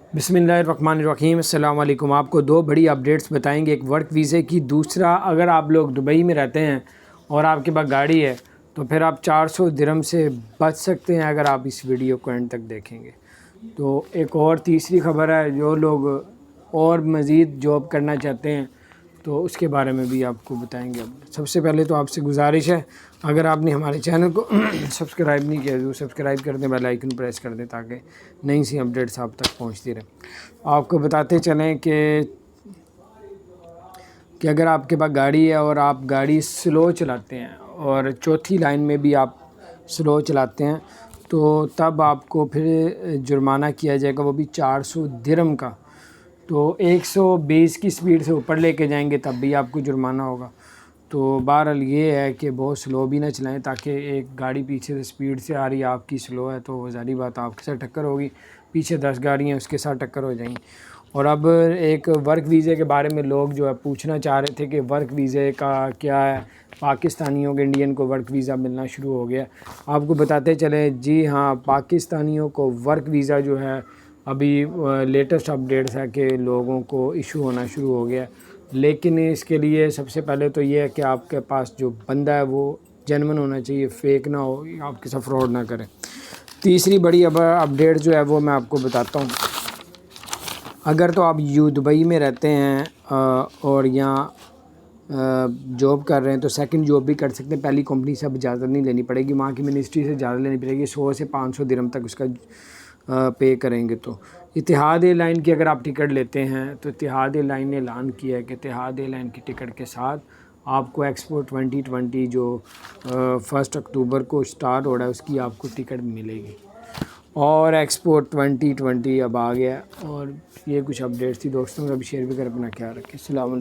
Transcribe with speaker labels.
Speaker 1: बिस्मिल्लाहिर्रहमानिर्रहीम। अस्सलाम वालेकुम। आपको दो बड़ी अपडेट्स बताएंगे, एक वर्क वीज़े की, दूसरा अगर आप लोग दुबई में रहते हैं और आपके पास गाड़ी है तो फिर आप 400 दिरहम से बच सकते हैं अगर आप इस वीडियो को एंड तक देखेंगे। तो एक और तीसरी खबर है, जो लोग और मज़ीद जॉब करना चाहते हैं तो उसके बारे में भी आपको बताएंगे। सबसे पहले तो आपसे गुजारिश है, अगर आपने हमारे चैनल को सब्सक्राइब नहीं किया तो सब्सक्राइब कर दें, बेल आइकन प्रेस कर दें ताकि नई सी अपडेट्स आप तक पहुंचती रहें। आपको बताते चलें कि अगर आपके पास गाड़ी है और आप गाड़ी स्लो चलाते हैं और चौथी लाइन में भी आप स्लो चलाते हैं तो तब आपको फिर जुर्माना किया जाएगा, वो भी 400 दिरहम का। तो 120 की स्पीड से ऊपर लेके जाएंगे तब भी आपको जुर्माना होगा। तो बहरहाल ये है कि बहुत स्लो भी ना चलाएं, ताकि एक गाड़ी पीछे से स्पीड से आ रही है, आपकी स्लो है तो ज़ाहिर बात आपके साथ टक्कर होगी, पीछे 10 गाड़ियाँ उसके साथ टक्कर हो जाएंगी। और अब एक वर्क वीज़े के बारे में लोग जो है पूछना चाह रहे थे कि वर्क वीज़े का क्या है, पाकिस्तानियों के इंडियन को वर्क वीज़ा मिलना शुरू हो गया। आपको बताते चले, जी हाँ, पाकिस्तानियों को वर्क वीज़ा जो है अभी लेटेस्ट अपडेट्स है कि लोगों को इशू होना शुरू हो गया। लेकिन इसके लिए सबसे पहले तो ये है कि आपके पास जो बंदा है वो जेन्युइन होना चाहिए, फेक ना हो, आपके साथ फ्रॉड ना करे। तीसरी बड़ी अपडेट जो है वो मैं आपको बताता हूँ। अगर तो आप दुबई में रहते हैं और यहाँ जॉब कर रहे हैं तो सेकंड जॉब भी कर सकते हैं। पहली कंपनी से अब इजाज़त नहीं लेनी पड़ेगी, वहाँ की मिनिस्ट्री से इजाज़त लेनी पड़ेगी। 100 से 500 दिरहम तक उसका पे करेंगे। तो इतिहाद एयरलाइन की अगर आप टिकट लेते हैं तो इतिहाद एयरलाइन ने ऐलान किया है कि इतिहाद एयरलाइन की टिकट के साथ आपको एक्सपो 2020 जो 1 अक्टूबर को स्टार्ट हो रहा है उसकी आपको टिकट मिलेगी। और एक्सपो 2020 अब आ गया। और ये कुछ अपडेट्स थी दोस्तों, अभी शेयर भी कर, अपना ख्याल रखें। अस्सलाम वालेकुम।